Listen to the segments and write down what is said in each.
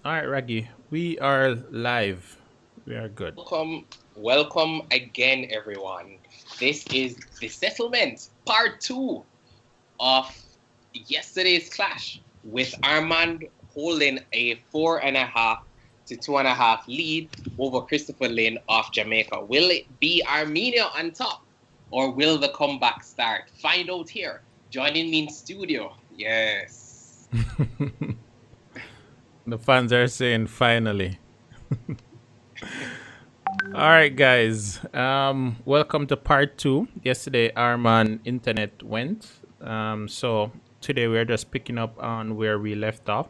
All right, Raggy, we are live. We are good. Welcome again, everyone. This is the settlement part two of yesterday's clash with Armand holding a 4.5 to 2.5 lead over Christopher Lynn of Jamaica. Will it be Armenia on top or will the comeback start? Find out here. Joining me in studio. Yes. The fans are saying finally. All right, guys. Welcome to part two. Yesterday, Arman internet went. So today we're just picking up on where we left off.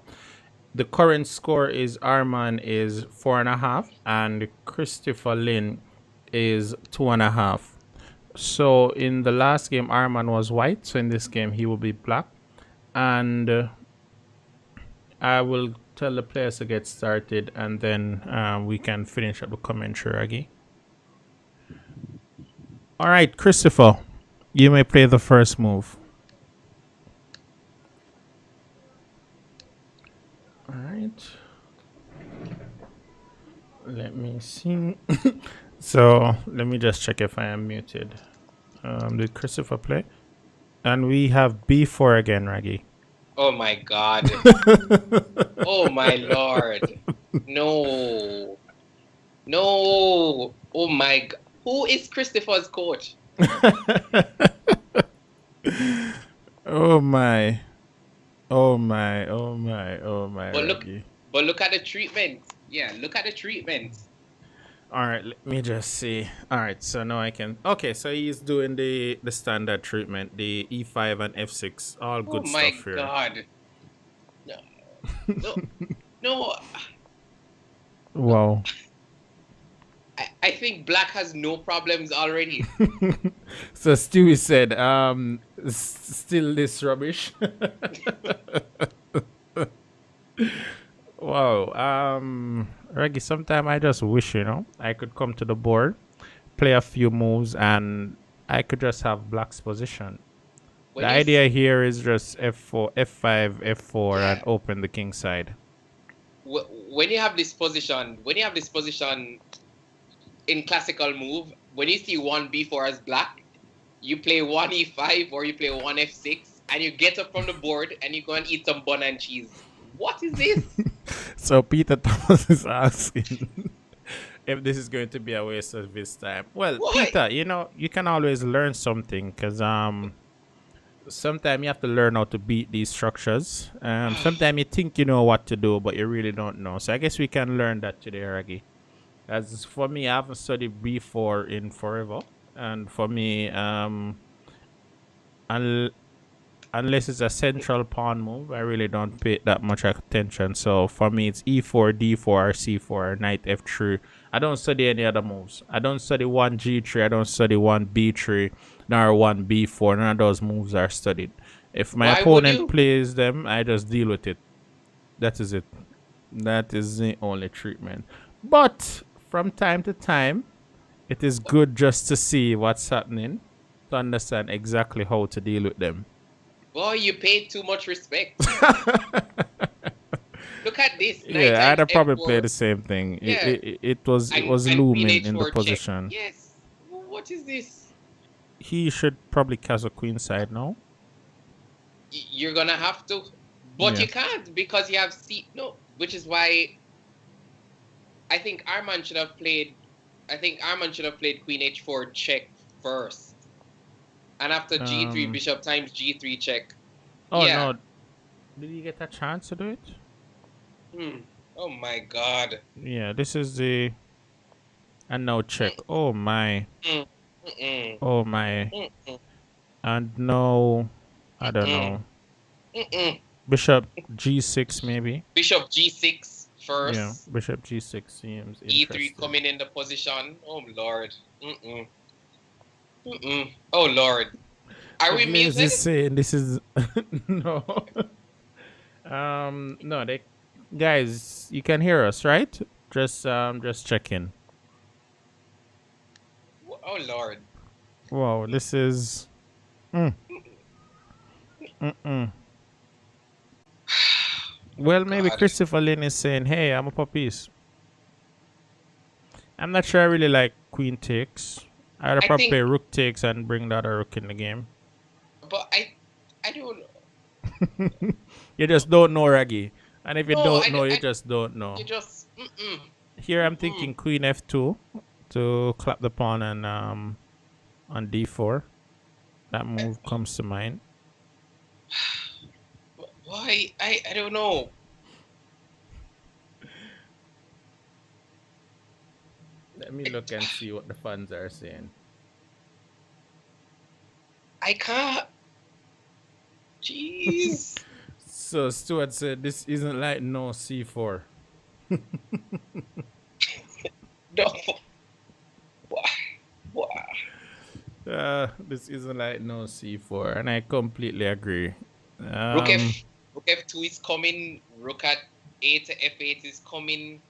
The current score is Arman is 4.5, and Christopher Lynn is 2.5. So in the last game, Arman was white. So in this game, he will be black, and I will tell the players to get started, and then we can finish up the commentary, Raggy. All right, Christopher, you may play the first move. All right. Let me see. So let me just check if I am muted. Did Christopher play? And we have B4 again, Raggy. Oh my God. Oh my Lord. No. No. Oh my God. Who is Christopher's coach? Oh my. Oh my. Oh my. Oh my, But look Raggy. but look at the treatment. Yeah, look at the treatment. All right, let me just see. All right, so now I can. Okay, so he's doing the standard treatment, the E5 and F6, all Oh good my stuff here. God. No. No. No. No. Wow. I think Black has no problems already. So Stewie said, still this rubbish. Wow. Reggie, sometime I just wish, I could come to the board, play a few moves, and I could just have Black's position. The When you idea here is just F4, F5, F4, and yeah, open the king side. when you have this position, in classical move, when you see one B4 as Black, you play one E5 or you play one F6 and you get up from the board and you go and eat some bun and cheese. What is this? So Peter Thomas is asking if this is going to be a waste of his time. Well, What? Peter, you can always learn something because sometimes you have to learn how to beat these structures. Sometimes you think you know what to do, but you really don't know. So I guess we can learn that today, Raggy. As for me, I haven't studied B4 in forever, and for me, un- unless it's a central pawn move, I really don't pay that much attention. So for me, it's E4, D4, or C4, or knight F3. I don't study any other moves. I don't study one G3. I don't study one B3, nor one B4. None of those moves are studied. If my Why would opponent you? plays them, I just deal with it. That is it. That is the only treatment. But from time to time, it is good just to see what's happening to understand exactly how to deal with them. Boy, you paid too much respect. Look at this. Knight Yeah, takes I'd probably play F4. the same thing. It, Yeah. it, it was it was And Queen looming in the H4 check. position. Yes. What is this? He should probably castle queen side now. You're gonna have to. But Yeah. you can't because you have C. No. Which is why I think Arman should have played. I think Arman should have played Queen H4 check first, and after G3 Um. Bishop times G3 check. Oh Yeah. no! Did he get a chance to do it? Hmm. Oh my God. Yeah. This is the and now check. Oh my. Mm, mm, Oh my. mm, mm, And no, I don't mm, know. mm. Bishop G6 maybe. Bishop G6 Yeah. first. Bishop G6 seems E3 interesting. coming in the position. Oh Lord. Mm-mm. Mm-mm. Oh Lord. Are So we Blaze muted? is saying this is no. No, they guys, you can hear us, right? Just checking. Oh Lord. Wow, this is mm, mm. Well, maybe God. Christopher Lynn is saying, "Hey, I'm up a piece." I'm not sure I really like queen takes. I'd I probably play think, rook takes and bring the other rook in the game. but I don't know. You just don't know, Raggy. And if you No, don't know, you just don't you know. just, Here I'm thinking queen f2 to clap the pawn and on d4. That move comes to mind. Why? I don't know. Let me look and see what the fans are saying. I can't. Jeez. So Stuart said this isn't like no c4. No. Why? This isn't like no c4, and I completely agree. Rook f2 is coming. Rook at a to f8 is coming.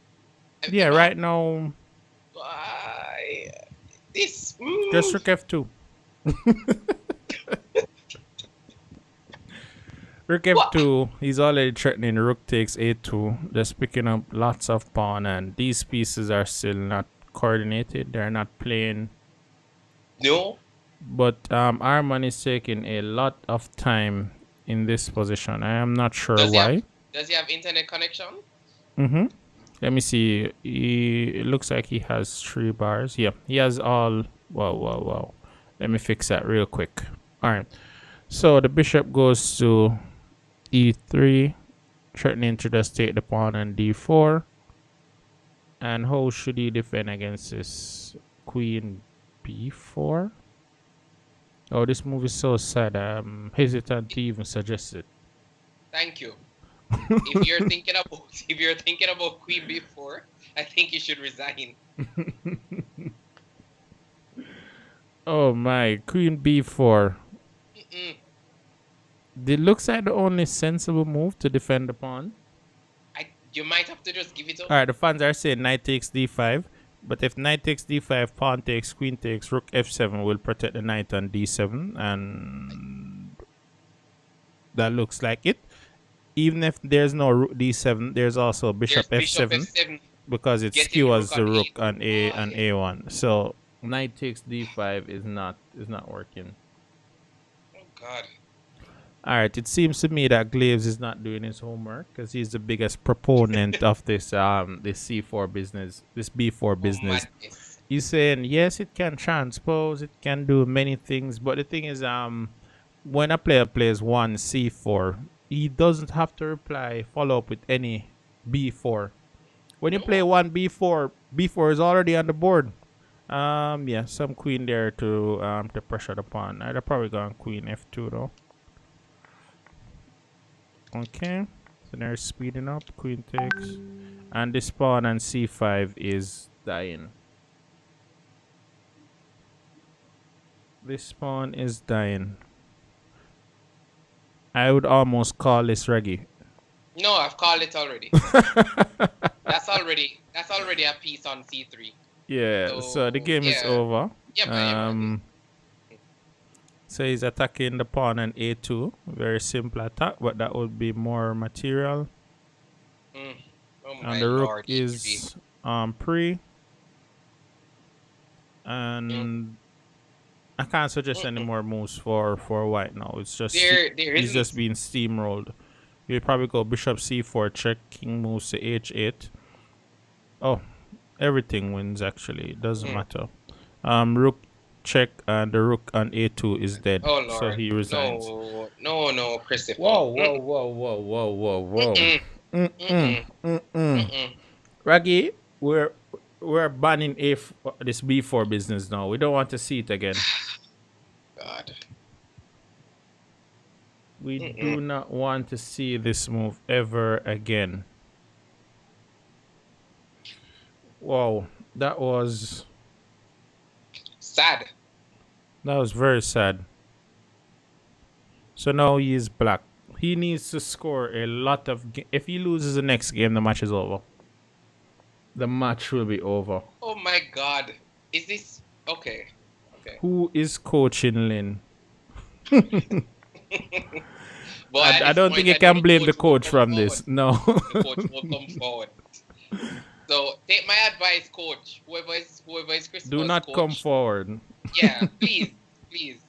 Yeah, right now Why? This. just rook f2. Rook f2, he's already threatening rook takes a2, just picking up lots of pawn, and these pieces are still not coordinated. They're not playing. No. But Arman is taking a lot of time in this position. I am not sure why. Does he have internet connection? Mm-hmm. Let me see. It looks like he has 3 bars. Yeah, he has all. Wow. Let me fix that real quick. All right. So the bishop goes to e3, threatening to just take the pawn on d4. And how should he defend against this? Queen b4? Oh, this move is so sad. I'm hesitant to even suggest it. Thank you. If you're thinking about queen b4, I think you should resign. Oh my, queen b4. It looks like the only sensible move to defend the pawn. You might have to just give it up. Alright, the fans are saying knight takes d5. But if knight takes d5, pawn takes, queen takes, rook f7 will protect the knight on d7. And that looks like it. Even if there's no rook d7, there's also bishop f7 because it skewers the rook on a1. So knight takes d5 is not working. Oh God. Alright, it seems to me that Glaves is not doing his homework because he's the biggest proponent of this this c4 business, this b4 business. He's saying yes, it can transpose, it can do many things, but the thing is, when a player plays one c4, he doesn't have to follow up with any b4. When you play one b4, b4 is already on the board. Yeah, some queen there to pressure the pawn. I'd probably go on queen f2 though. Okay, so they're speeding up. Queen takes, and this pawn on c5 is dying. This pawn is dying. I would almost call this Reggie. No, I've called it already. That's already a piece on c3. Yeah, so the game is over. Yeah, so he's attacking the pawn on a2. Very simple attack, but that would be more material. And the rook is pre. And I can't suggest any more moves for white now. It's just he's just being steamrolled. You'll probably go bishop c4 check, king moves to h8. Oh, everything wins actually. It doesn't matter. Rook check, and the rook on a2 is dead. Oh, Lord. So he resigns. No, Christopher. Whoa. Raggy, we're banning this b4 business now. We don't want to see it again. God. We do not want to see this move ever again. Wow, that was sad. That was very sad. So now he is black. He needs to score a lot of. If he loses the next game, the match is over. The match will be over. Oh my God! Is this okay? Who is coaching Lin? But at I this don't think point, you I know can the blame the coach will coach come from forward. this. No. The coach will come forward. So take my advice, coach. Whoever is Do Christopher's not come coach. forward. Yeah, please, please.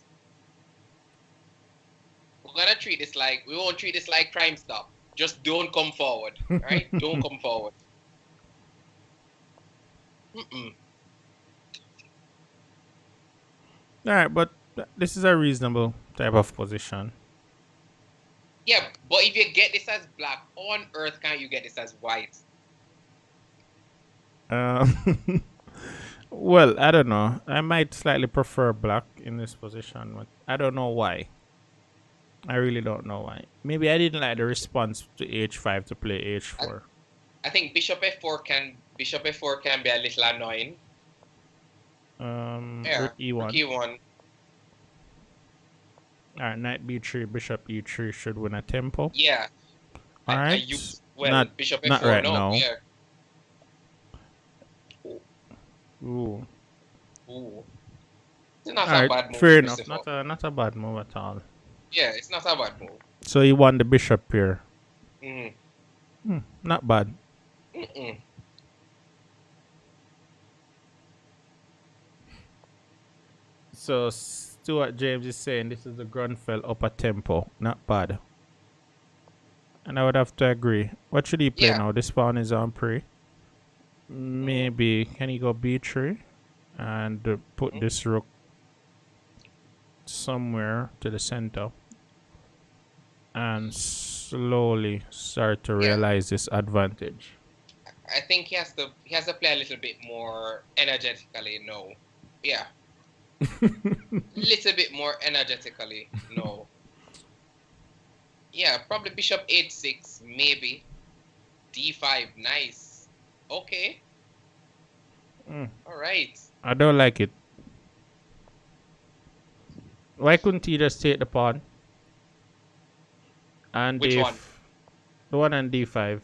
We're gonna treat this like we won't treat this like Crime Stop. Just don't come forward. Alright? Don't come forward. Mm-mm. All right, but this is a reasonable type of position. Yeah, but if you get this as black, how on earth can't you get this as white? Um, well, I don't know. I might slightly prefer black in this position, but I don't know why. I really don't know why. Maybe I didn't like the response to h5 to play I, h4. I think Bishop F4 can be a little annoying. Yeah, Rook e1. Rook E1. All right, knight b3, bishop e3 should win a tempo. Yeah. All right, Bishop not F4 right no. now. Yeah. Ooh. Ooh. It's not All a right, bad move, fair enough. Christopher. Not a bad move at all. Yeah, it's not a bad move. So he won the bishop here. Mm-hmm. Not bad. Mm-mm. So Stuart James is saying this is the Grunfeld upper tempo. Not bad. And I would have to agree. What should he play Yeah. now? This pawn is on pre. Maybe can he go b3 and put this rook somewhere to the center and slowly start to realize this advantage. I think he has to play a little bit more energetically. No. Yeah. Little bit more energetically. No. Yeah, probably bishop h6, maybe. d5, nice. Okay. All right. I don't like it. Why couldn't he just take the pawn? And Which one? The one on d5.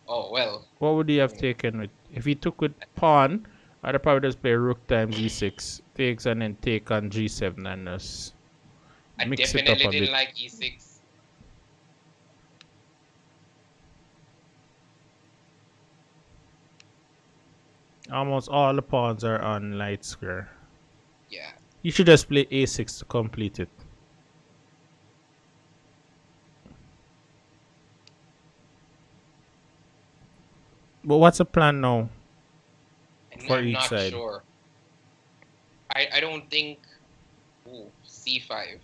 Oh, well. What would he have taken with? If he took with pawn, I'd probably just play rook times e6, takes and then take on g7 and just mix it up a bit. I definitely didn't like e6. Almost all the pawns are on light square. Yeah. You should just play a6 to complete it. But what's the plan now for I'm each not side? sure. I don't think. Ooh, c5.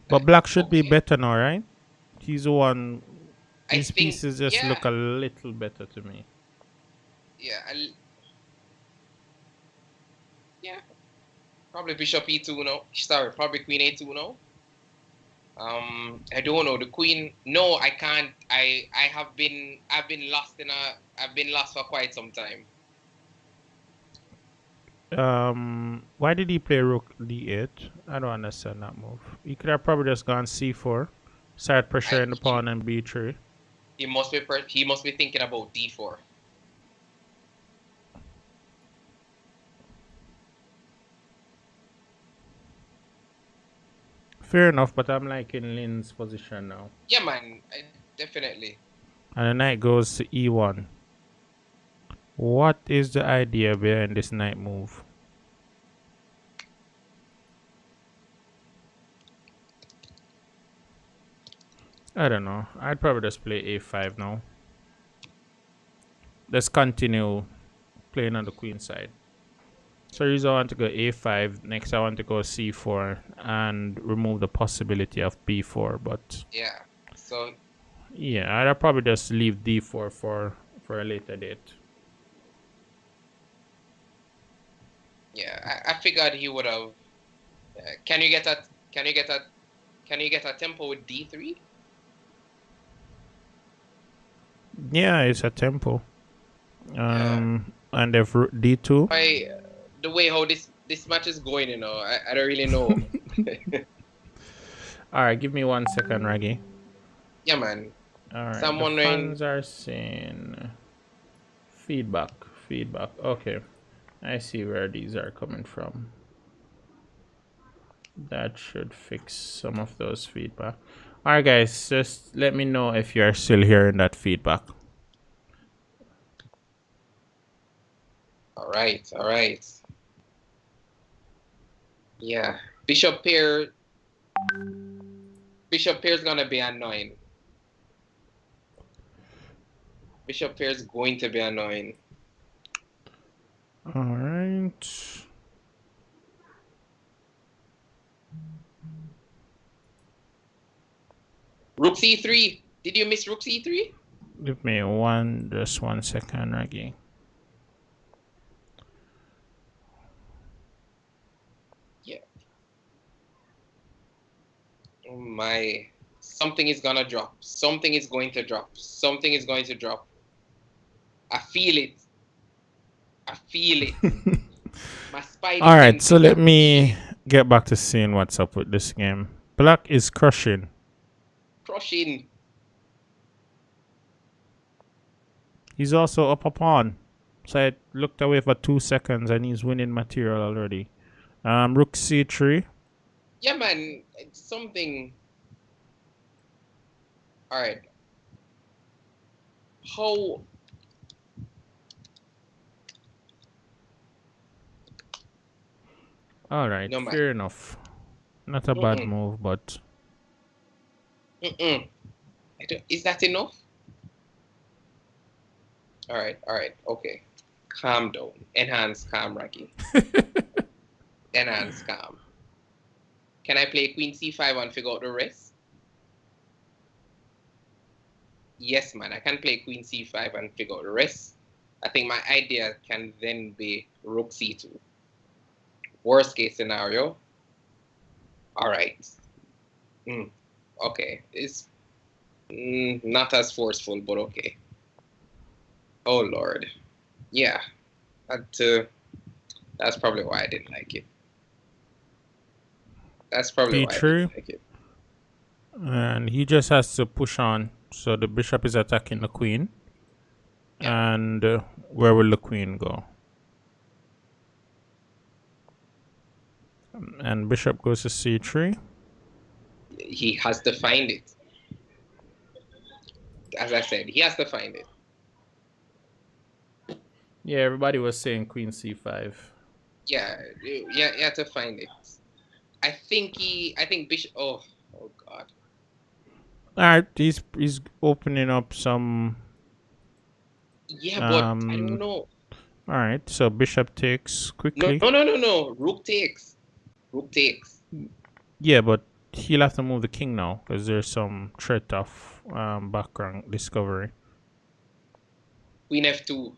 But black should be better now, right? He's the one. His pieces just look a little better to me. Yeah. Yeah. Probably bishop e2 now. Sorry, probably queen a2 now. I don't know. The queen. No, I can't. I've been lost I've been lost for quite some time. Why did he play rook d8? I don't understand that move. He could have probably just gone c4, start pressuring the pawn and b3. He must be thinking about d4. Fair enough, but I'm like in Lin's position now. Yeah, man, definitely. And the knight goes to e1. What is the idea behind this knight move? I don't know. I'd probably just play a5 now. Let's continue playing on the queen side. So I want to go a5. Next I want to go c4 and remove the possibility of b4. But yeah, so yeah, I'd probably just leave d4 for a later date. Yeah, I figured he would have. Can you get a tempo with d3? Yeah, it's a tempo. And if d2. The way how this match is going, you know, I don't really know. All right, give me 1 second, Raggy. Yeah, man. All right. So the fans are saying feedback. Okay, I see where these are coming from. That should fix some of those feedback. All right, guys, just let me know if you are still hearing that feedback. All right, all right. Yeah, Bishop Pair. Bishop Pair's gonna be annoying. Bishop Pair's going to be annoying. All right. Rook C3. Did you miss Rook C3? Give me just 1 second, Raggy. Yeah. Oh my. Something is gonna drop. Something is going to drop. Something is going to drop. I feel it. I feel it. My spidey All right, so senses let are me get back to seeing what's up with this game. Black is crushing. crushing. He's also up a pawn. So I looked away for 2 seconds and he's winning material already. Rook c3. Yeah, man. It's something. All right. How? All right, No, man. fair enough. Not a bad Mm-mm. move, but Mm-mm. Is that enough? All right. All right. Okay. Calm down. Enhance calm, Rocky. Enhance calm. Can I play Queen C5 and figure out the rest? Yes, man. I can play Queen C5 and figure out the rest. I think my idea can then be Rook C2. Worst case scenario. All right. Okay. It's not as forceful, but okay. Oh, Lord. Yeah. That's probably why I didn't like it. That's probably why I d3. didn't like it. And he just has to push on. So the bishop is attacking the queen. Yeah. And where will the queen go? And bishop goes to c3. He has to find it. As I said, he has to find it. Yeah, everybody was saying queen c5. Yeah, you have to find it. I think Bishop. Oh God. All right, he's opening up some. Yeah, but I don't know. All right, so bishop takes quickly. No. Rook takes. Rook takes. Yeah, but he'll have to move the king now because there's some threat of background discovery. Queen F2.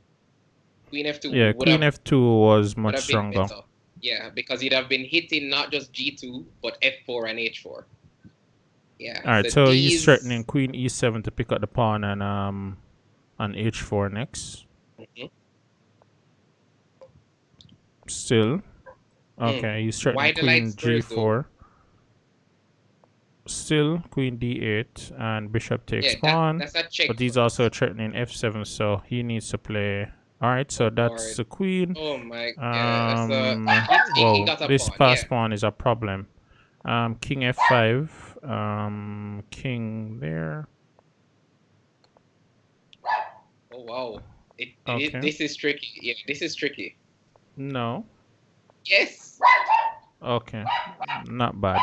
Queen F2 Yeah, queen f2 was would much have been stronger. better. Yeah, because he'd have been hitting not just G2 but F4 and H4. Yeah. All right, so he's threatening queen e7 to pick up the pawn and on h4 next. Mhm. Still, okay, he's threatening Why the queen lights first, though? g4. Still, queen d8 and bishop takes Yeah, pawn. that's a check. But he's also threatening f7, so he needs to play. All right, so that's the queen. Oh my god. He Whoa, got a this pawn. pass Yeah. pawn is a problem. King f5. King there. Oh wow. Okay. This is tricky. Yeah, this is tricky. No. Yes. Okay. Not bad.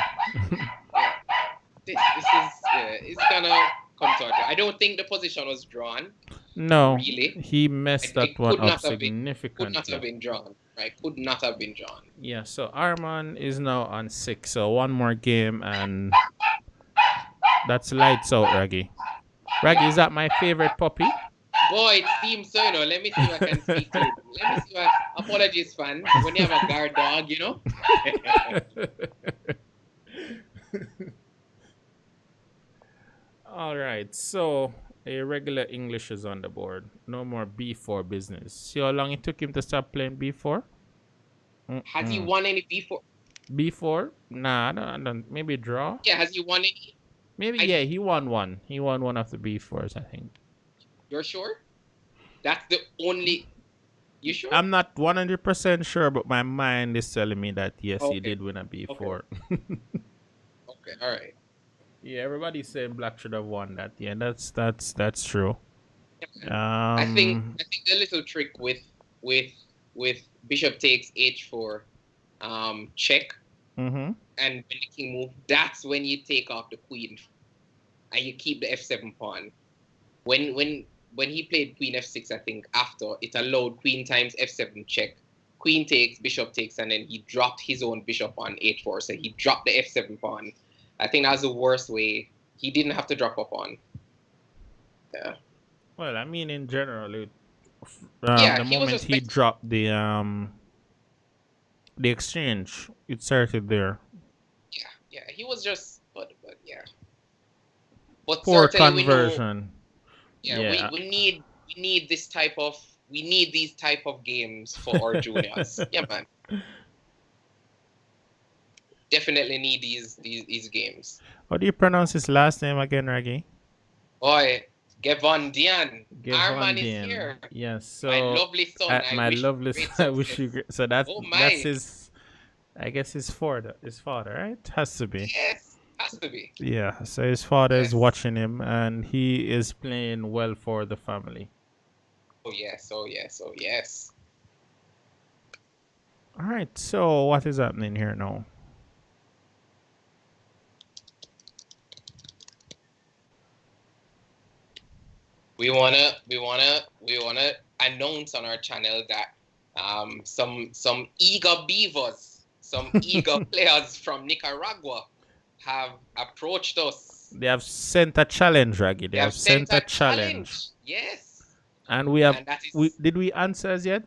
This is it's gonna come to it. I don't think the position was drawn. No. Really. He messed that one up significantly. Could not have been drawn. Right? Could not have been drawn. Yeah, so Arman is now on 6. So one more game and that's lights out, Raggy. Raggy, is that my favorite puppy? Boy, it seems so, you know. Let me see if I can speak to it. Let me see what apologies, fans. When you have a guard dog, you know. All right, so a regular English is on the board. No more B4 business. See how long it took him to stop playing B4? Has he won any B4? B4? Nah, I don't. Maybe draw? Yeah, has he won any? Maybe, yeah, he won one. He won one of the B4s, I think. You're sure? That's the only... You sure? I'm not 100% sure, but my mind is telling me that, yes, he Okay. did win a B4. Okay, all right. Yeah, everybody's saying Black should have won that. Yeah, that's true. I think Um. I think the little trick with with bishop takes h4 check Mm-hmm. and when the king move, that's when you take off the queen and you keep the f7 pawn. When he played queen f6, I think after it allowed queen times f7 check, queen takes, bishop takes, and then he dropped his own bishop on h4. So he dropped the f7 pawn. I think that's the worst way. He didn't have to drop a pawn. Yeah. Well, I mean, in general, Yeah, the he was moment he respected. dropped the exchange, it started there. Yeah, he was just, but yeah. But Poor certainly we know, conversion. yeah, Yeah. we need this type of we need these type of games for our juniors. Yeah, man. Definitely need these games. How do you pronounce his last name again, Raggy? Boy, Ghevondyan, Arman is Ghevondyan. here. Yes. My So, lovely son, I my wish you lovely, great I wish you. success. So Oh that's my, his. I guess his father. His father, right? Has to be. yes, has to be. Yeah. So his father is Yes. watching him, and he is playing well for the family. Oh yes, oh yes, oh yes. All right. So what is happening here now? We wanna announce on our channel that some eager beavers, some eager players from Nicaragua have approached us. They have sent a challenge, Raggy. They They have have sent sent a a challenge, challenge. Yes. and we have. And that We is did we answer as yet?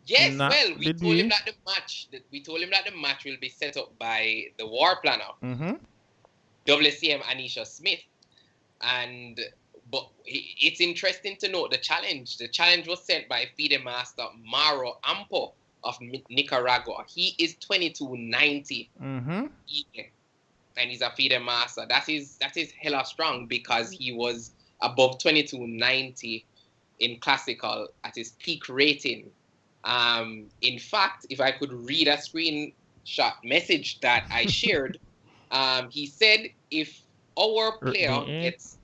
yes, Not well, did we? we told him that the match will be set up by the war planner, Mm-hmm. WCM Anisha Smith. And but it's interesting to note the challenge. The challenge was sent by FIDE master Maro Ampo of Nicaragua. He is 2290 Mm-hmm. and he's a FIDE master. That is hella strong because he was above 2290 in classical at his peak rating. In fact, if I could read a screenshot message that I shared, he said if our Rook player D8.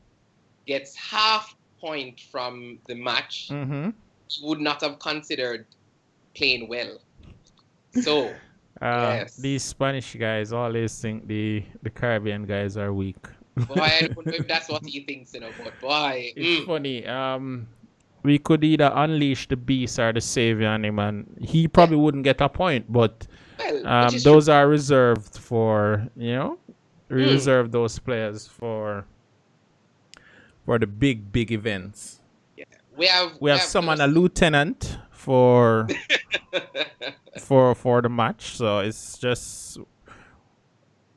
gets half point from the match, Mm-hmm. he would not have considered playing well. So, These yes. Spanish guys always think the Caribbean guys are weak. Boy, I don't know if that's what he thinks, but boy, It's funny. We could either unleash the beast or the savior on him, and he yeah, probably wouldn't get a point. But well, which is true. those are reserved for we Mm, reserve those players for the big events. yeah, We have no. summoned a lieutenant for the match, so it's just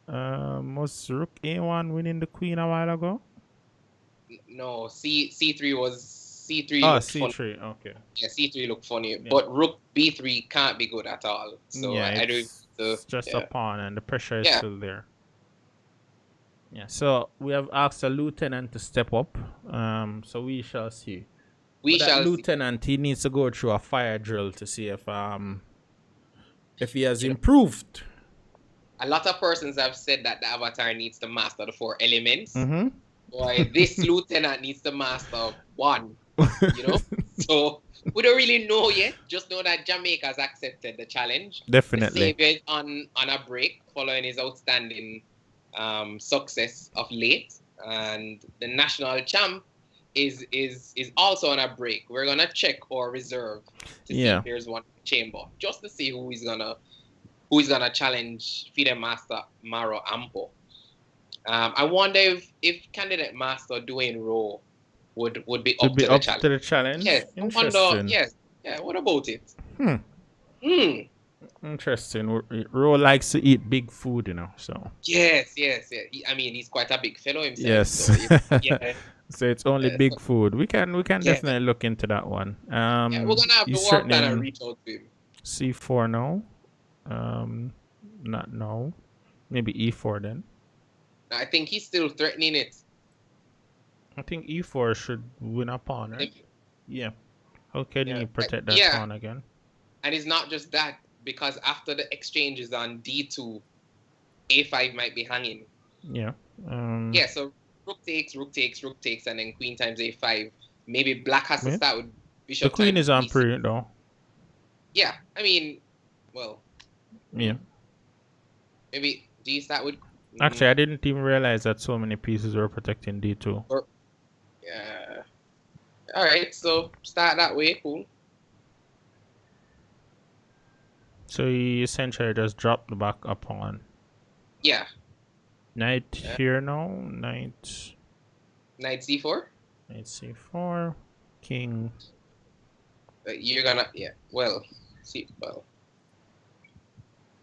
was Rook A1 winning the queen a while ago? No, C3 Oh, looked funny. C3. Okay. Yeah, C3 looked funny, Yeah. but Rook B3 can't be good at all. So Yeah, I don't. So it's just a yeah, pawn, and the pressure is yeah, still there. Yeah. So we have asked a lieutenant to step up. So we shall see. we But that shall see. lieutenant, he needs to go through a fire drill to see if he has You know, improved. a lot of persons have said that the avatar needs to master the 4 elements. Mm-hmm. Boy, this lieutenant needs to master one. You know, so we don't really know yet. Just know that Jamaica has accepted the challenge. Definitely. The savior is on a break following his outstanding success of late, and the national champ is also on a break. We're gonna check our reserve to see if there's one chamber, just to see who is gonna challenge FIDE master Maro Ampo. I wonder if candidate master Dwayne Rowe would be Would up be to the up challenge. to the challenge. Yes, I wonder. Interesting. Yes, yeah. What about it? Hmm. Hmm. Interesting. Ro likes to eat big food, So Yes, yes, yeah. I mean, he's quite a big fellow himself. yes. So yeah, So it's only yeah. big food. We can Yeah. definitely look into that one. Yeah, we're gonna have the he's war planner threatening reach out to him. C4 now. Not now. Maybe E4 then. I think he's still threatening it. I think E4 should win a pawn, right? Yeah. How can Yeah. you protect that Yeah. pawn again? And it's not just that, because after the exchange is on D2, A5 might be hanging. Yeah. Yeah, so rook takes, and then queen times a5. Maybe black has to Wait, start with the bishop queen times is on b6. period though. Yeah, I mean, well, Yeah. maybe do you start with? Actually, I didn't even realize that so many pieces were protecting d2. Or, yeah. All right, so start that way. Cool. So he essentially just dropped the back up on Yeah. knight here now. Knight c4. c4, king. You're gonna Well, see. Well,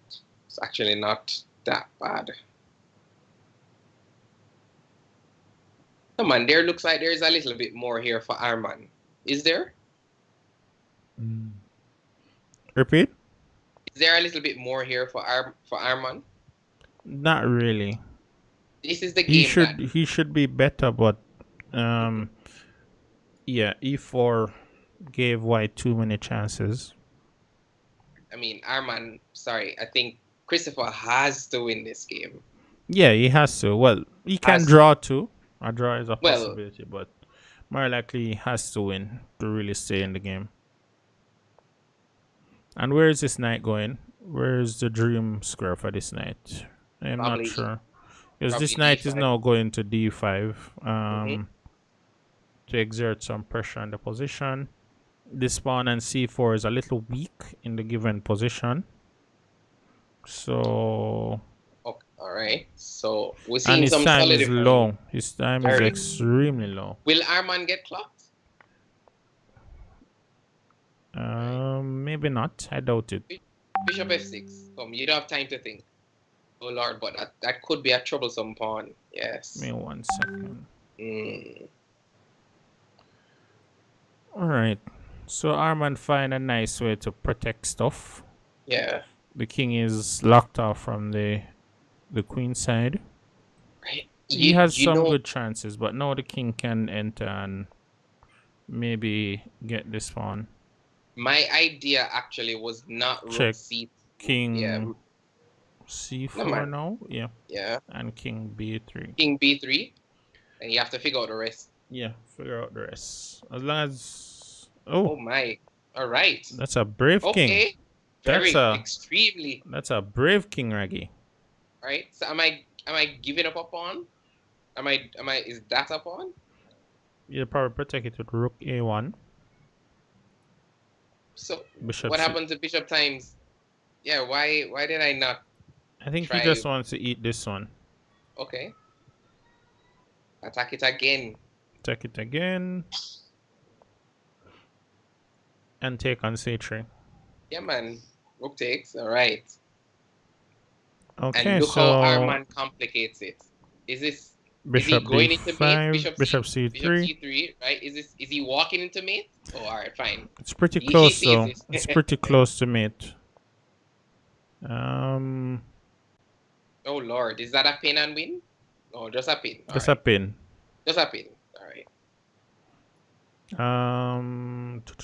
it's actually not that bad. Come on, there looks like there's a little bit more here for Arman. Is there? Repeat. Is there a little bit more here for Arman? Not really. This is the He game should be better, but yeah, e4 gave white too many chances. I mean, Arman. Sorry, I think Christopher has to win this game. Yeah, he has to. Well, he can draw too. A draw is a possibility, but more likely he has to win to really stay in the game. And where is this knight going? Where is the dream square for this knight? I'm not sure. Because this knight D5. is now going to d5 to exert some pressure on the position. This pawn and c4 is a little weak in the given position. So... Okay, all right. So we're and seeing his some time solid is low. His time is extremely low. Will Arman get clocked? Maybe not. I doubt it. Bishop f6. Come, you don't have time to think. Oh lord, but that could be a troublesome pawn. Yes. Give me 1 second. Mm. All right. So Arman find a nice way to protect stuff. Yeah. The king is locked off from the queen side. Right. He has some good chances, but now the king can enter and maybe get this pawn. My idea actually was not rook Check. c. King Yeah. c4 now. Yeah. Yeah. And king b3. King b3, and you have to figure out the rest. Yeah, figure out the rest. As long as Oh my! All right. That's a brave king. Okay. Very extremely. That's a brave king, Raggy. All right. So am I giving up a pawn? Is that a pawn? You'll probably protect it with rook a1. So bishop what happened to bishop times? Yeah. Why did I not? I think he just wants to eat this one. Okay. Attack it again. Attack it again. And take on c3. Yeah, man. Rook takes. All right. Okay, and look so how Arman complicates it. Is this bishop is he going into d5, mate? bishop c3. Bishop c3, right? Is he walking into mate? Oh, all right, fine. It's pretty close though. It's pretty close to mate. Oh lord, is that a pin and win? No, just a pin. Just a pin. Just a pin. All right.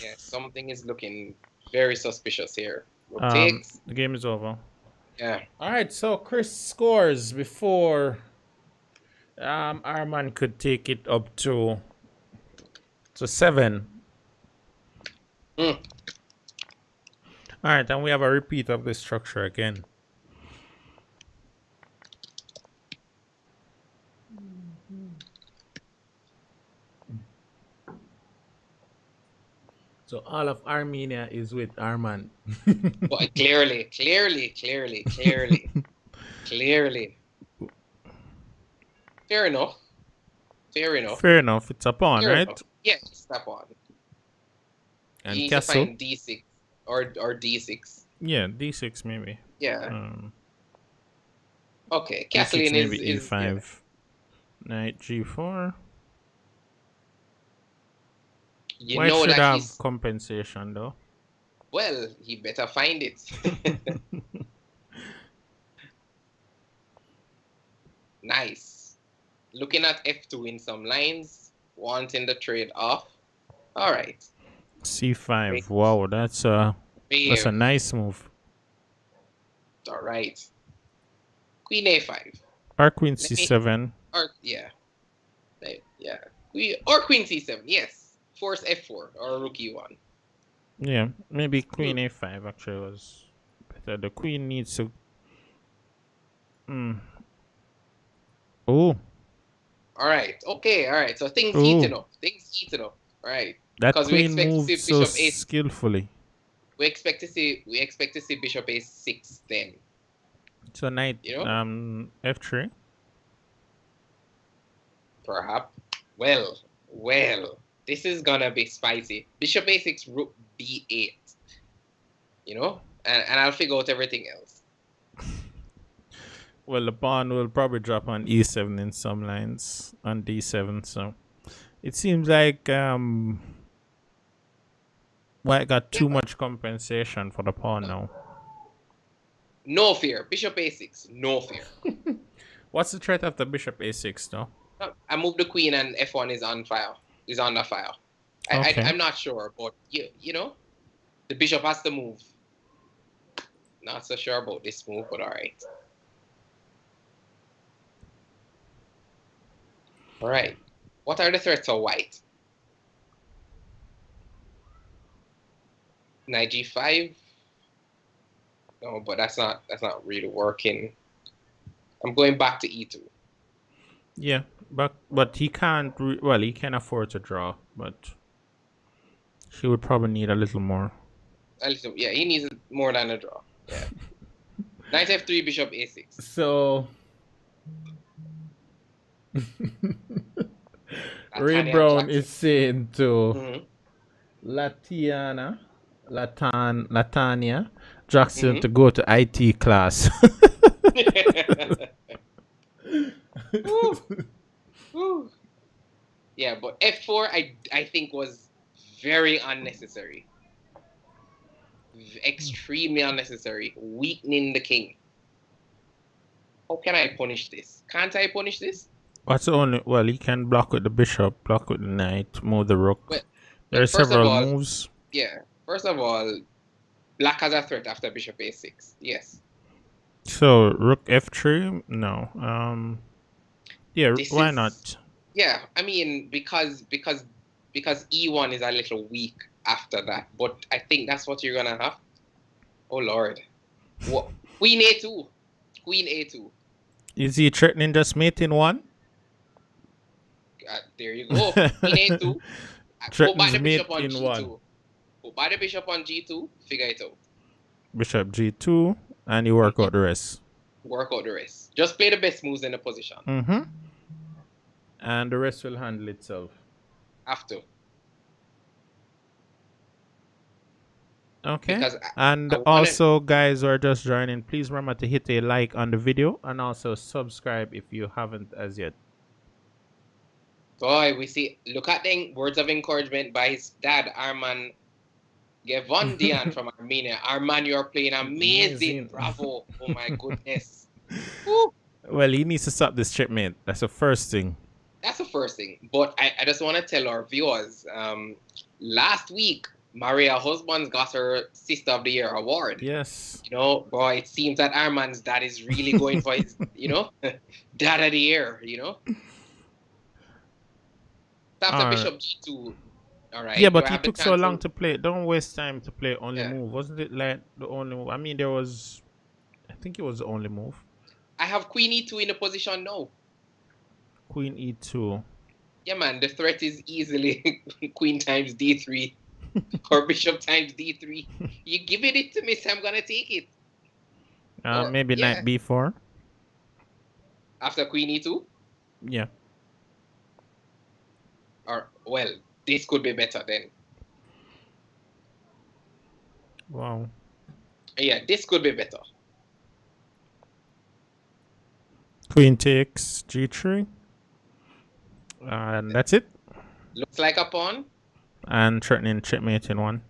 Yeah, something is looking very suspicious here. Takes. The game is over. Yeah. All right, so Chris scores before Arman could take it up to 7. All right, and we have a repeat of the structure again. So all of Armenia is with Arman. Well, clearly. Fair enough. Fair enough. It's a pawn, right? Enough. Yeah, it's a pawn. And you castle. Need to find d6 or d6. Yeah, d6 maybe. Yeah. Okay, castling maybe is e5. yeah. Knight g4. You White know should that have compensation though. Well, he better find it. Nice. Looking at f2 in some lines, wanting the trade off. All right. c5. Great. Wow, that's a nice move. All right. Queen a5. Or queen c7. Or yeah. Or queen c7. Yes. Force f4 or rook e1. Yeah, maybe queen a5 actually was better. The queen needs to. Mm. Oh, All right. Okay. All right. So things oh, heating up. Things heating up. All right. that Because we queen expect to moved see so bishop a. skillfully. We expect to see bishop a6 then. So knight You know, f3. perhaps. Well. This is gonna be spicy. Bishop a6, rook b8. You know, and I'll figure out everything else. Well, the pawn will probably drop on e7 in some lines on d7. So it seems like white got Yeah. too much compensation for the pawn now. No fear. Bishop a6. No fear. What's the threat of the bishop a6 though? I moved the queen and f1 is on file. Is on the file. Okay. I'm not sure, but you know, the bishop has to move. Not so sure about this move, but all right. All right. What are the threats of white? Knight g5. No, but that's not really working. I'm going back to e2. Yeah, but he can't. Well, he can afford to draw, but he would probably need a little more. Yeah, he needs more than a draw. Yeah. Knight f3, bishop a6. So Ray Latania Brown Jackson. is saying to Mhm. Latania Jackson Mhm. to go to IT class. Woo, woo. Yeah, but f4 I think was very unnecessary. Extremely unnecessary. Weakening the king. How can I punish this? Can't I punish this? What's the only? Well, he can block with the bishop, block with the knight, move the rook. Well, There are first of several all, moves. yeah. First of all, black has a threat after bishop a6. Yes. So rook f3. No. Yeah. This Why is not? yeah. I mean because e1 is a little weak after that, but I think that's what you're gonna have. Oh Lord. What? Queen a2. Queen a2. Is he threatening just mating one? There you go. Queen a2. Put back Threatens the mate bishop on in one. g2. Put back the bishop on g2. Figure it out. Bishop g2, and you work out the rest. Work out the rest. Just play the best moves in the position. Mm-hmm. And the rest will handle itself. Have to. Okay. Because And I want to. also, guys who are just joining, please remember to hit a like on the video and also subscribe if you haven't as yet. Boy, we see. Look at the words of encouragement by his dad, Arman Ghevondyan from Armenia. Arman, you're playing amazing. Bravo. Oh my goodness. Woo. Well, he needs to stop this shipment. That's the first thing. That's the first thing. But I just want to tell our viewers, last week, Maria Husbands got her Sister of the Year award. Yes. You know, boy, it seems that Arman's dad is really going for his, Dad of the Year, After Bishop G2, all right. Yeah, but he took so long to play. Don't waste time to play only move. Wasn't it like the only move? I mean, I think it was the only move. I have Queen E2 in the position now. Queen E2. Yeah, man, the threat is easily Queen times D3 or Bishop times D3. You give it to me, so I'm going to take it. Maybe Knight B4. After Queen E2? Yeah. Well, this could be better then. Wow. Yeah, this could be better. Queen takes G3. And that's it. Looks like a pawn. And threatening checkmate in one.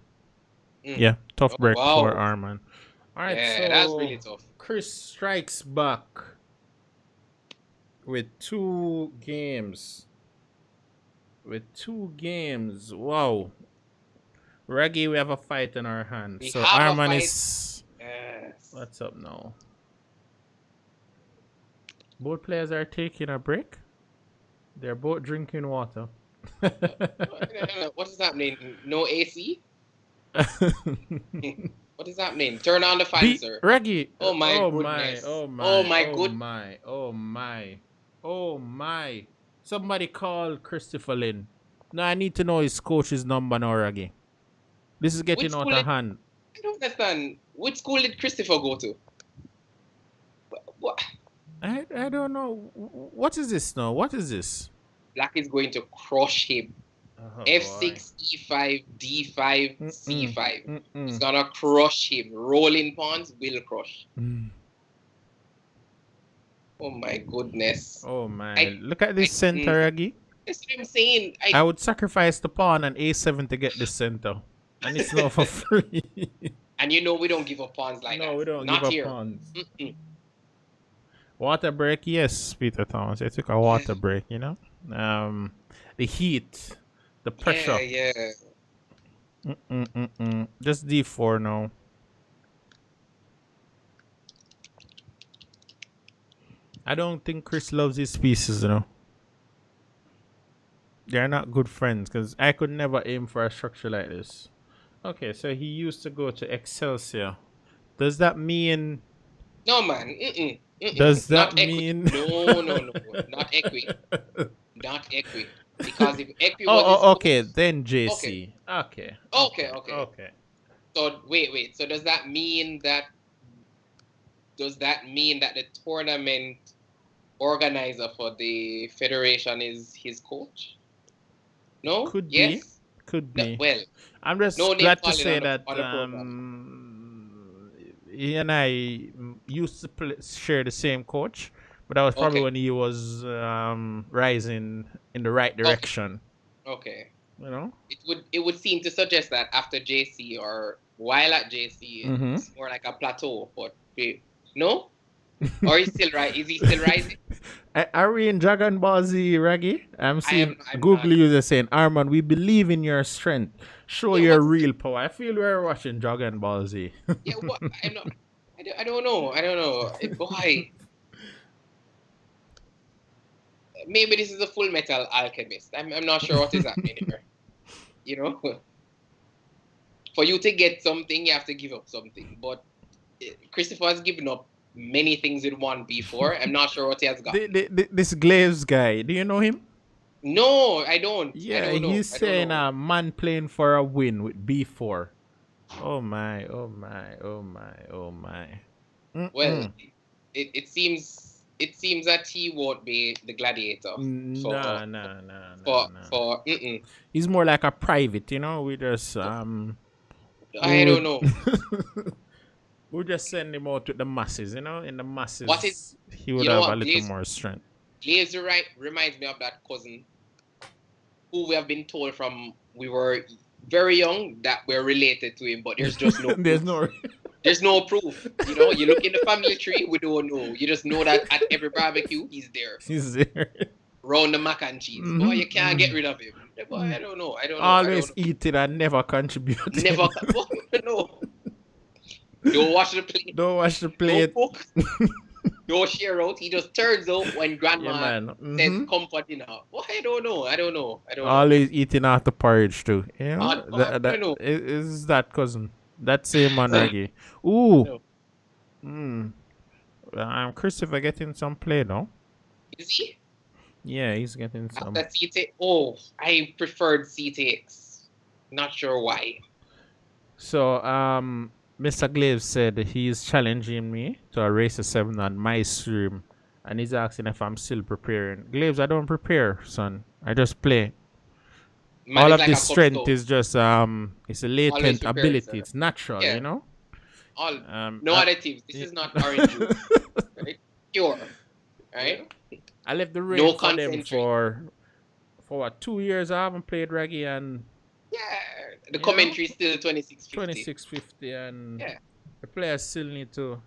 Yeah, tough break for Arman. All right, yeah, so that's really tough. Chris strikes back with 2 games. Wow. Raggy, we have a fight in our hands. So Arman is... Yes. What's up now? Both players are taking a break. They're both drinking water. What does that mean? No AC? What does that mean? Turn on the fan, Be sir. Reggie. Oh my Oh my. goodness. Oh Oh my. my Oh good. my. Oh my. Oh my. Somebody call Christopher Lynn. No, I need to know his coach's number now, Reggie. This is Which getting out school of did hand. I don't understand? Which school did Christopher go to? What? I don't know. What is this now? What is this? Black is going to crush him. Oh boy. F6, E5, D5, Mm-mm. C5. He's Mm-mm. gonna crush him. Rolling pawns will crush. Mm. Oh my goodness. Oh my. I, Look at this center, mm, Reggie. that's what I'm saying. I would sacrifice the pawn and A7 to get this center. And it's not for free. And you know we don't give up pawns like that. No, we don't Not give up here. pawns. Mm-mm. Water break, yes, Peter Thomas. I took a water break, you know. The heat, the pressure. Yeah. Just D4 now. I don't think Chris loves his pieces, you know. They're not good friends because I could never aim for a structure like this. Okay, so he used to go to Excelsior. Does that mean? No, man. Mm-mm. Mm-mm. Does that Not Equi. mean? No. Not Equi. Not Equi. Because if Equi was his okay. coach- Then JC. Okay. Okay. So wait. So does that mean that the tournament organizer for the federation is his coach? No? Could Yes? be. Could No, be. well, I'm just no name glad to calling say on the that program. he and I used to share the same coach, but that was probably Okay. when he was rising in the right direction. Okay. You know. It would seem to suggest that after JC or while at JC Mhm. it's more like a plateau, but no? Or is he still rising? Are we in Dragon Ball Z, Raggy? I'm seeing I'm Google not. users saying, Arman, we believe in your strength. Show Yeah, your what's- real power. I feel we're watching Dragon Ball Z. Yeah, what? I'm not. I don't know. Boy, maybe this is a Full Metal Alchemist. I'm not sure what is happening here. You know, for you to get something, you have to give up something. But Christopher has given up many things in one before. I'm not sure what he has got. This Glaves guy, do you know him? No, I don't. Yeah, I don't know. he's I don't saying know. a man playing for a win with B4. Oh my. Well, it seems that he won't be the gladiator. Nah. For He's more like a private, you know. We just I don't know. we just send him out with the masses, you know. In the masses, What is- he would you know have what, a little Blaze? more strength. Glaze reminds me of that cousin who we have been told from we were very young that we're related to him, but there's just no There's proof. no. There's no proof. You know, you look in the family tree, we don't know. You just know that at every barbecue, he's there. He's there. Round the mac and cheese. Mhm, Boy, you can't get mhm. rid of him. Boy, I don't know. Always eat it and never contribute. Never. No. Don't wash the plate. Don't wash the Don't plate. cook. Don't share out. He just turns out when grandma Yeah, man. says Mhm. come for dinner. Well, I don't know. Always eating after porridge too. You know, I don't know. Is that cousin? That same man, Reggie. Ooh. No. Christopher getting some play now. Is he? Yeah, he's getting some. After CT? Oh, I preferred CTX. Not sure why. So, Mr. Glaves said he's challenging me to a race of 7 on my stream, and he's asking if I'm still preparing. Glaves, I don't prepare, son. I just play. Man All is of like this a Cub strength Scout. is just it's a latent prepared, ability. sir. It's natural, Yeah. you know. No additives. This is not orange juice. Right? Pure. Right? I left the No rain for them concentrate. for what, 2 years. I haven't played reggae and Yeah. The You commentary is still 2650. 2650, and Yeah. the players still need to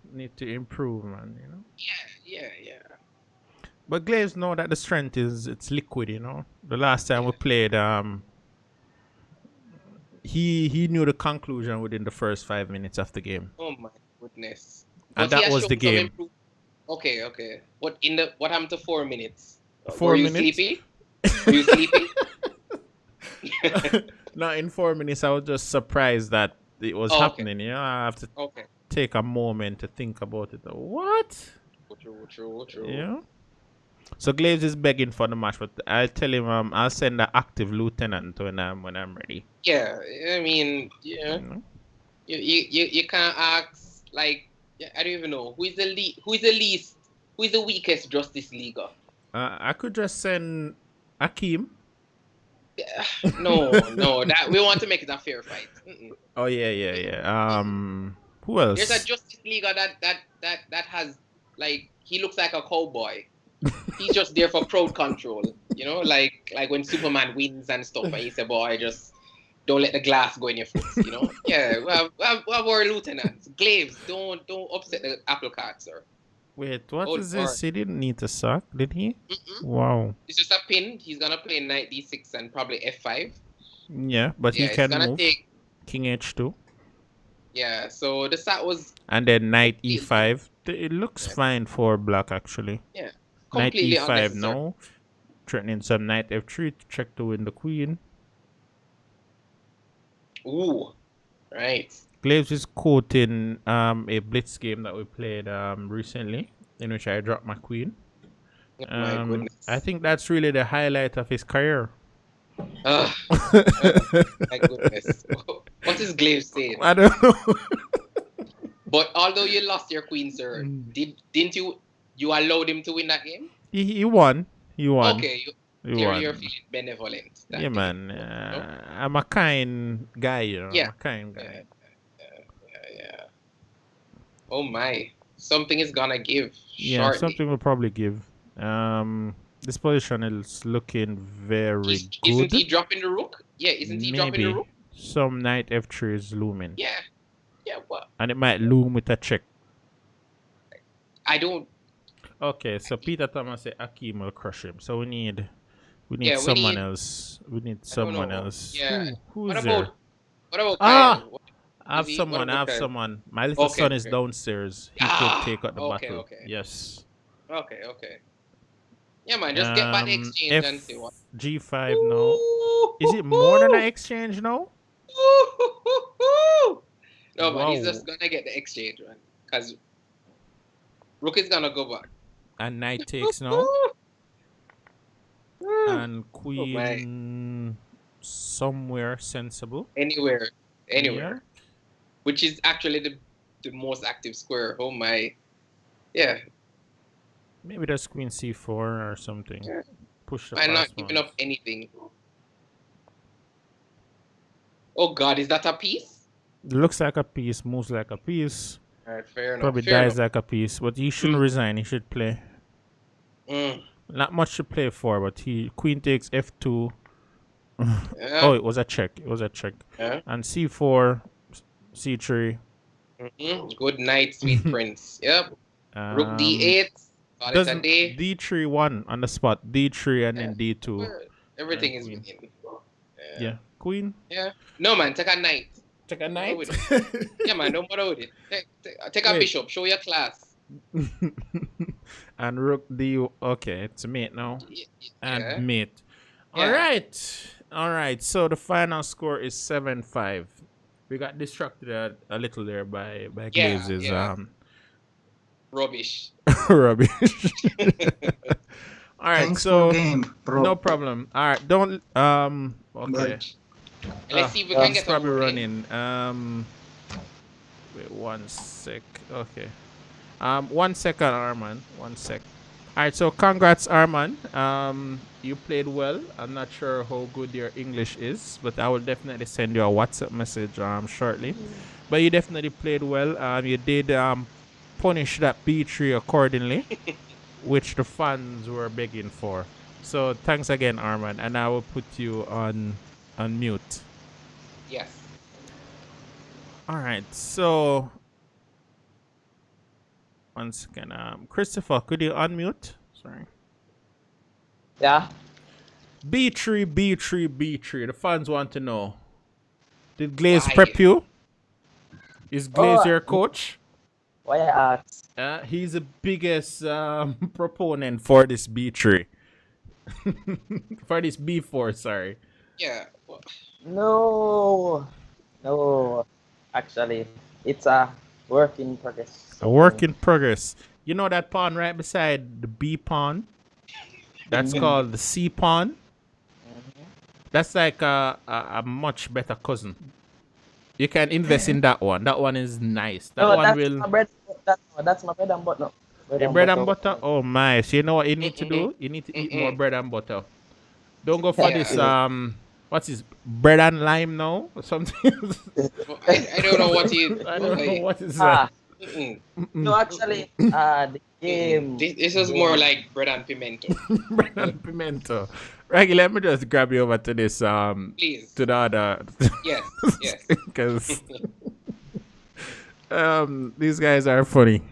improve, man. You know. Yeah. But Glaves know that the strength it's liquid. You know. The last time we played, he knew the conclusion within the first 5 minutes of the game. Oh my goodness. And But he that has was shown the some game. Okay. What happened to 4 minutes? 4 Were you minutes? sleepy? Were you sleeping? Not in 4 minutes. I was just surprised that it was Oh, okay. happening. I have to Okay. take a moment to think about it. What? True. Yeah. So Glaves is begging for the match, but I'll tell him I'll send an active lieutenant when I'm ready. Yeah, I mean, yeah, You know? you can't ask like I don't even know who is the weakest Justice Leaguer. I could just send Akeem. No, that we want to make it a fair fight. Oh yeah. Who There's a else? Justice Leaguer that has like he looks like a cowboy. He's just there for crowd control, like when Superman wins and stuff, and he say, "Boy, just don't let the glass go in your foot," Yeah, we have our lieutenants. Glaves, don't upset the apple cart, sir. Wait, what Oh, is this? He didn't need to suck, did he? Wow. It's just a pin. He's gonna play knight d6 and probably f5. Yeah, but Yeah, he it's can gonna move. take. King h2. Yeah, so the sat was. And then knight e5. It looks fine for black, actually. Yeah, Knight completely e5 unnecessary. now. Threatening some knight f3 to check to win the queen. Ooh, right. Glaves is quoting a blitz game that we played recently, in which I dropped my queen. My goodness. I think that's really the highlight of his career. My goodness. What is Glaves saying? I don't know. But although you lost your queen, sir, didn't you allowed him to win that game? He won. He won. Okay, He won. you're feeling benevolent. Yeah, man. I'm a kind guy, Yeah. I'm a kind guy. Yeah. Oh my. Something is gonna give. Yeah, shortly. something will probably give. This position is looking very good. Isn't he dropping the rook? Yeah, isn't he dropping the Maybe rook? some knight f3 is looming. Yeah. Yeah, what? And it might loom with a check. I don't. Okay, so Peter Thomas said Akeem will crush him. So we need Yeah, someone else. We need someone know. else. Yeah. Who's What there? about Ah! Kyle? I have Is he- someone. what I about have Kyle? someone. My little Okay, son is okay. downstairs. He Ah, could take out the okay, battle. okay. Yes. Okay. Yeah, man, just get back the exchange and see what. G5 now. Is it more than an exchange now? No, man, he's Wow. just gonna get the exchange, man. Because Rook is gonna go back. And knight takes now. And my. queen somewhere sensible. Anywhere. Yeah. Which is actually the most active square. Oh my. Yeah. Maybe that's queen c4 or something. Yeah. Push the I'm not fast giving ones. up anything. Oh God, is that a piece? Looks like a piece, moves like a piece. Alright, fair enough. Probably dies like a piece, but he shouldn't resign. He should play. Not much to play for, but queen takes f2. Yeah. Oh, it was a check. Yeah. And c4, c3. Good night, sweet prince. Yep. Rook d8. Call it a Doesn't day. d3 1 on the spot. d3 and then d2. Everything is queen. winning. Yeah. Queen. Yeah. No, man, take a knight. Take a Go knight. with it. Yeah, man, don't bother with it. Take a Wait. bishop. Show your class. And rook d. Okay, it's mate now. And Yeah. mate. Yeah. All right. So the final score is 7-5. We got distracted a little there by Glaves' yeah. Rubbish. rubbish. All right, Thanks so for game, bro. no problem. All right, don't okay. But Let's see if we can It's get a probably running. running. Wait 1 sec. Okay. 1 second, Arman. 1 sec. All right, so congrats, Arman. You played well. I'm not sure how good your English is, but I will definitely send you a WhatsApp message shortly. But you definitely played well. You did punish that B3 accordingly, which the fans were begging for. So thanks again, Arman, and I will put you on mute. Yes. All right, so 1 second. Christopher, could you unmute? Sorry. Yeah. B3, B3, B3. The fans want to know. Did Glaze Why? prep you? Is Glaze Oh, your coach? Why I ask? He's the biggest proponent for this B3. For this B4, sorry. Yeah. No, no. Actually, it's a work in progress. A work in progress. You know that pawn right beside the B pawn? That's called the C pawn. That's like a much better cousin. You can invest in that one. That one is nice. That No, one that's will. my bread. That's my bread and butter. No, bread Your and bread and butter. butter? Oh my. So you know what you need to Mm-mm. do? You need to eat more Mm-mm. bread and butter. Don't go for this Yeah. what's this bread and lime now or something. Well, I don't know what you I don't know like. what is that. Ah, Mm-mm. no, Mm-mm. actually, the Mm-mm. game. This is more like bread and pimento. Bread and pimento. Raggy, let me just grab you over to this Please. to the other Yes. Yes. because these guys are funny.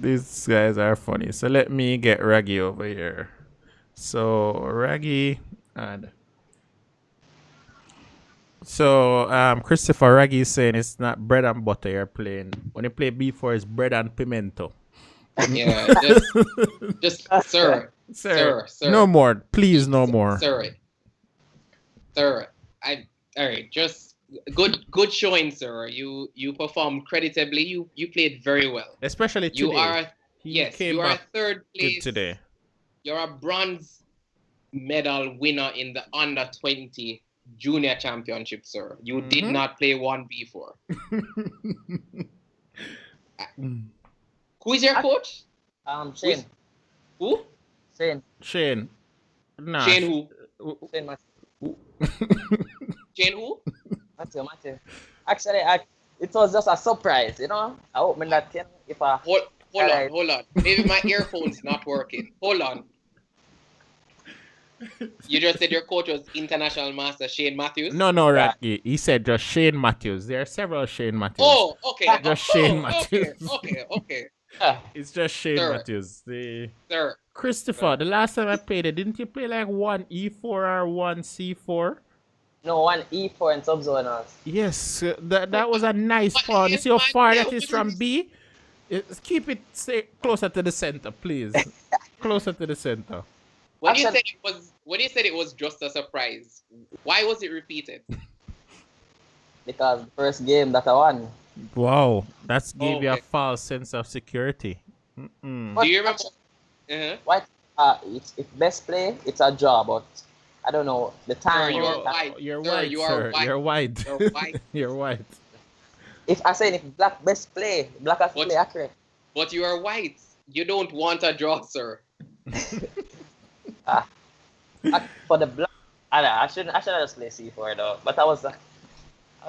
These guys are funny. So let me get Raggy over here. So Raggy and so Christopher Raggy is saying it's not bread and butter you're playing. When you play B4 it's bread and pimento. Yeah. Just sir, Sir, no more. Please no more. sir, sir. All right. Just good showing, sir. You performed creditably. You played very well. Especially You today. are He yes. came You are back third good place. today. You're a bronze medal winner in the under 20 junior championship, sir. You did not play 1v4. Who is your coach? Who is Shane, who? Shane, Shane. Nah. Shane who? Shane, Shane who? Matthew. Actually, it was just a surprise, you know. I opened that thing. If I Hold on. Maybe my earphone's not working. Hold on. You just said your coach was international master Shane Matthews? No, yeah, Rocky. He said just Shane Matthews. There are several Shane Matthews. Oh, okay. Just Shane Oh, Matthews. okay. It's just Shane Sir. Matthews. Sir. Christopher, the last time I played it, didn't you play like one E4 or one C4? no, one E4 and subzonals. Yes, that was a nice pawn. You see how far that is from B? Keep it closer to the center, please. Closer to the center. When you said it was just a surprise, why was it repeated? Because the first game that I won. Wow, that's gave you a Okay. false sense of security. Do you remember? Uh-huh. What? It's best play. It's a draw, but I don't know the time. Sir, you're white. You're Sir, white, you are sir. white. You're white. You're white. You're white. If I say if black best play, black has to What? play accurate. But you are white. You don't want a draw, sir. For the black, I shouldn't just play C4 though. But I was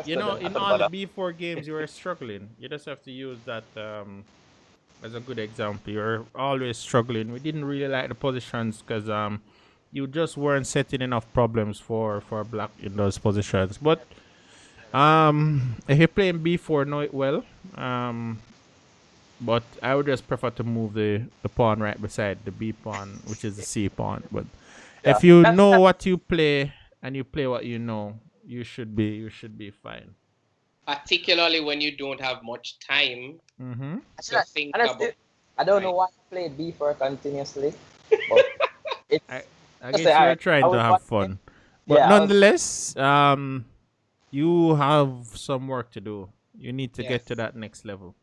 You know, in all the B4 games, you were struggling. You just have to use that as a good example. You're always struggling. We didn't really like the positions because you just weren't setting enough problems for black in those positions. But if you're playing B4, know it well. But I would just prefer to move the pawn right beside the B pawn, which is the C pawn. But if you know what you play and you play what you know, you should be fine. Particularly when you don't have much time to think about. I don't know why I played B4 continuously, but it's. I guess you're trying to have fun. But Yeah, nonetheless, you have some work to do. You need to get to that next level.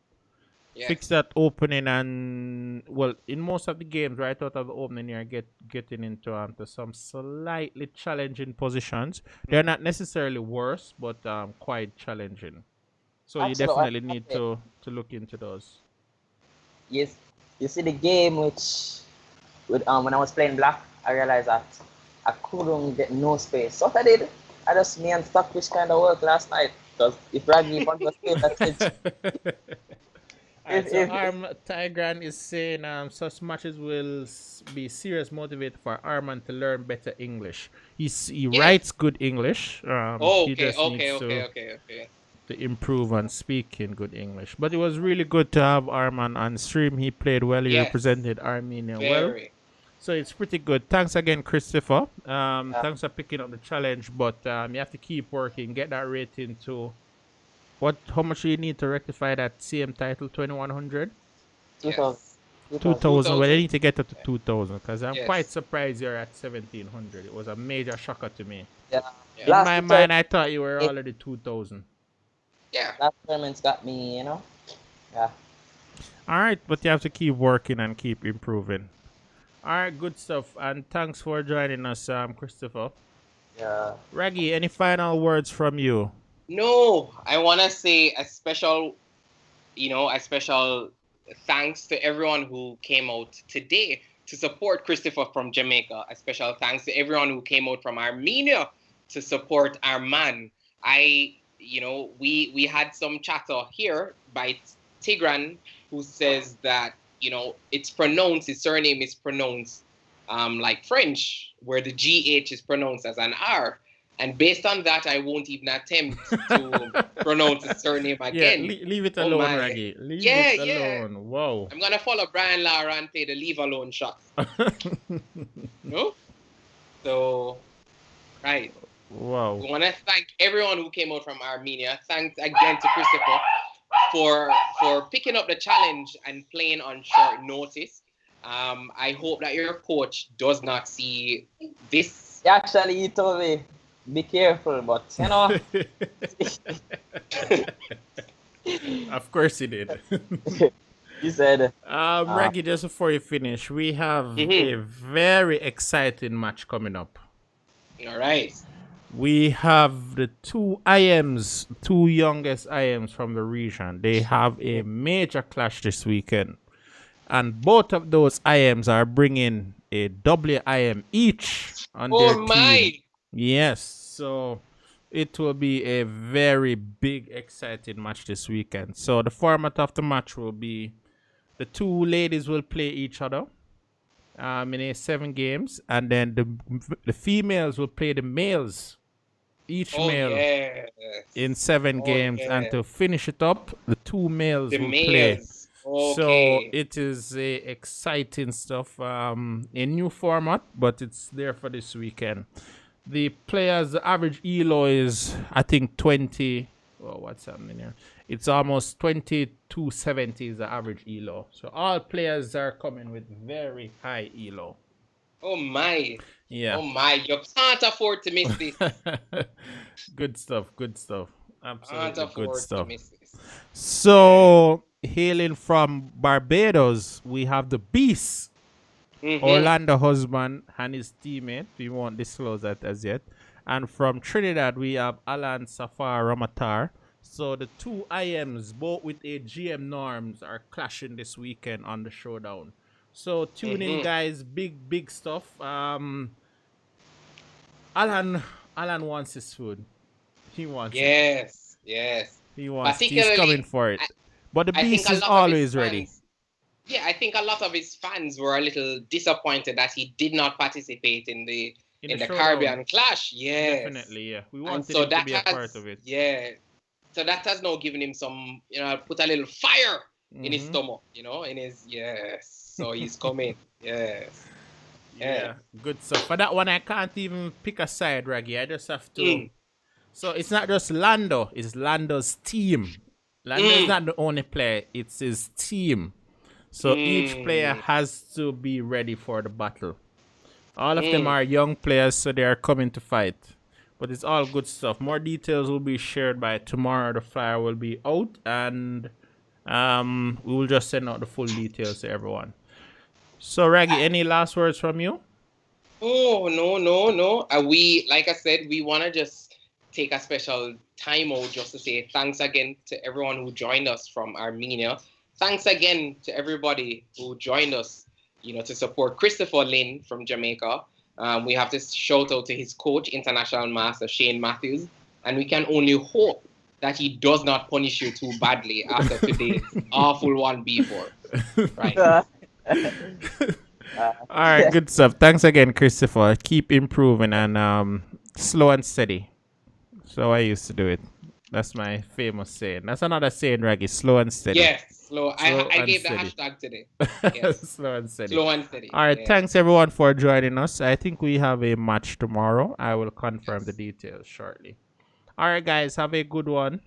Yes. Fix that opening and well, in most of the games right out of the opening, you're getting into to some slightly challenging positions. They're not necessarily worse, but quite challenging. So you definitely need to look into those. Yes, you see the game with when I was playing black, I realized that I couldn't get no space. So what I did, I just me and Stockfish kind of worked last night because if Raggy wants to stay, that's it. Alright, so Tigran is saying such matches will be serious motivator for Arman to learn better English. He writes good English. He just needs to improve on speaking good English. But it was really good to have Arman on stream. He played well. He represented Armenia well. So it's pretty good. Thanks again, Christopher. Thanks for picking up the challenge. But you have to keep working. Get that rating to... How much do you need to rectify that CM title? 2100? Yes. 2000. 2000. Well, they 2000. need to get up to 2000 because I'm quite Yes. surprised you're at 1700. It was a major shocker to me. Yeah. Yeah. In Last my tournament, mind, I thought you were already 2000. Yeah. last tournament's got me, you know. Yeah. All right, but you have to keep working and keep improving. All right, good stuff. And thanks for joining us, Christopher. Yeah. Raggy, any final words from you? No, I want to say a special thanks to everyone who came out today to support Christopher from Jamaica. A special thanks to everyone who came out from Armenia to support Arman. We had some chatter here by Tigran who says that, his surname is pronounced like French, where the GH is pronounced as an R. And based on that, I won't even attempt to pronounce his surname again. Yeah, leave it Oh alone, my. Raggy. Leave Yeah, it yeah. alone. Wow. I'm gonna follow Brian Lara and play the leave alone shot. No? So, right. Wow. We want to thank everyone who came out from Armenia. Thanks again to Christopher for picking up the challenge and playing on short notice. I hope that your coach does not see this. Actually, he told me, be careful, but you know. Of course he did. He said, Raggy, just before you finish, we have a very exciting match coming up. All right. We have the two youngest IMs from the region. They have a major clash this weekend. And both of those IMs are bringing a WIM each on their team. Yes, so it will be a very big, exciting match this weekend. So the format of the match will be the two ladies will play each other in a 7 games, and then the females will play the males, each male in 7 games, and to finish it up, the two males will play. Okay. So it is a exciting stuff. A new format, but it's there for this weekend. The players, the average ELO is, I think, 20. Oh, what's happening here? It's almost 2270 is the average ELO. So all players are coming with very high ELO. Oh my. Yeah. Oh my. You can't afford to miss this. Good stuff. Good stuff. Absolutely good stuff. To miss this. So hailing from Barbados, we have the Beast. Orlando Husband and his teammate. We won't disclose that as yet. And from Trinidad, we have Alan Safar Ramatar. So the two IMs, both with AGM norms, are clashing this weekend on the showdown. So tune in, guys. Big stuff. Alan wants his food. He wants it. Yes. He wants it. He's coming for it. But the Beast is always ready. Yeah, I think a lot of his fans were a little disappointed that he did not participate in the Caribbean Clash. Yes. Definitely, yeah. We wanted him to be a part of it. Yeah. So that has now given him some, put a little fire in his stomach, So he's coming. Yes. Yeah. Good stuff. For that one, I can't even pick a side, Raggy. I just have to. So it's not just Lando, it's Lando's team. Lando is not the only player, it's his team. So each player has to be ready for the battle. All of them are young players, so they are coming to fight. But it's all good stuff. More details will be shared by tomorrow. The flyer will be out, and we will just send out the full details to everyone. So, Raggy, any last words from you? Oh, no. We, like I said, we want to just take a special time out just to say thanks again to everyone who joined us from Armenia. Thanks again to everybody who joined us, to support Christopher Lynn from Jamaica. We have to shout out to his coach, International Master Shane Matthews. And we can only hope that he does not punish you too badly after today's awful 1B4. Right. All right, good stuff. Thanks again, Christopher. Keep improving and slow and steady. So I used to do it. That's my famous saying. That's another saying, Raggy. Slow and steady. Yes, slow. I gave the hashtag today. Yes. Slow and steady. Slow and steady. All right, thanks everyone for joining us. I think we have a match tomorrow. I will confirm the details shortly. All right, guys, have a good one.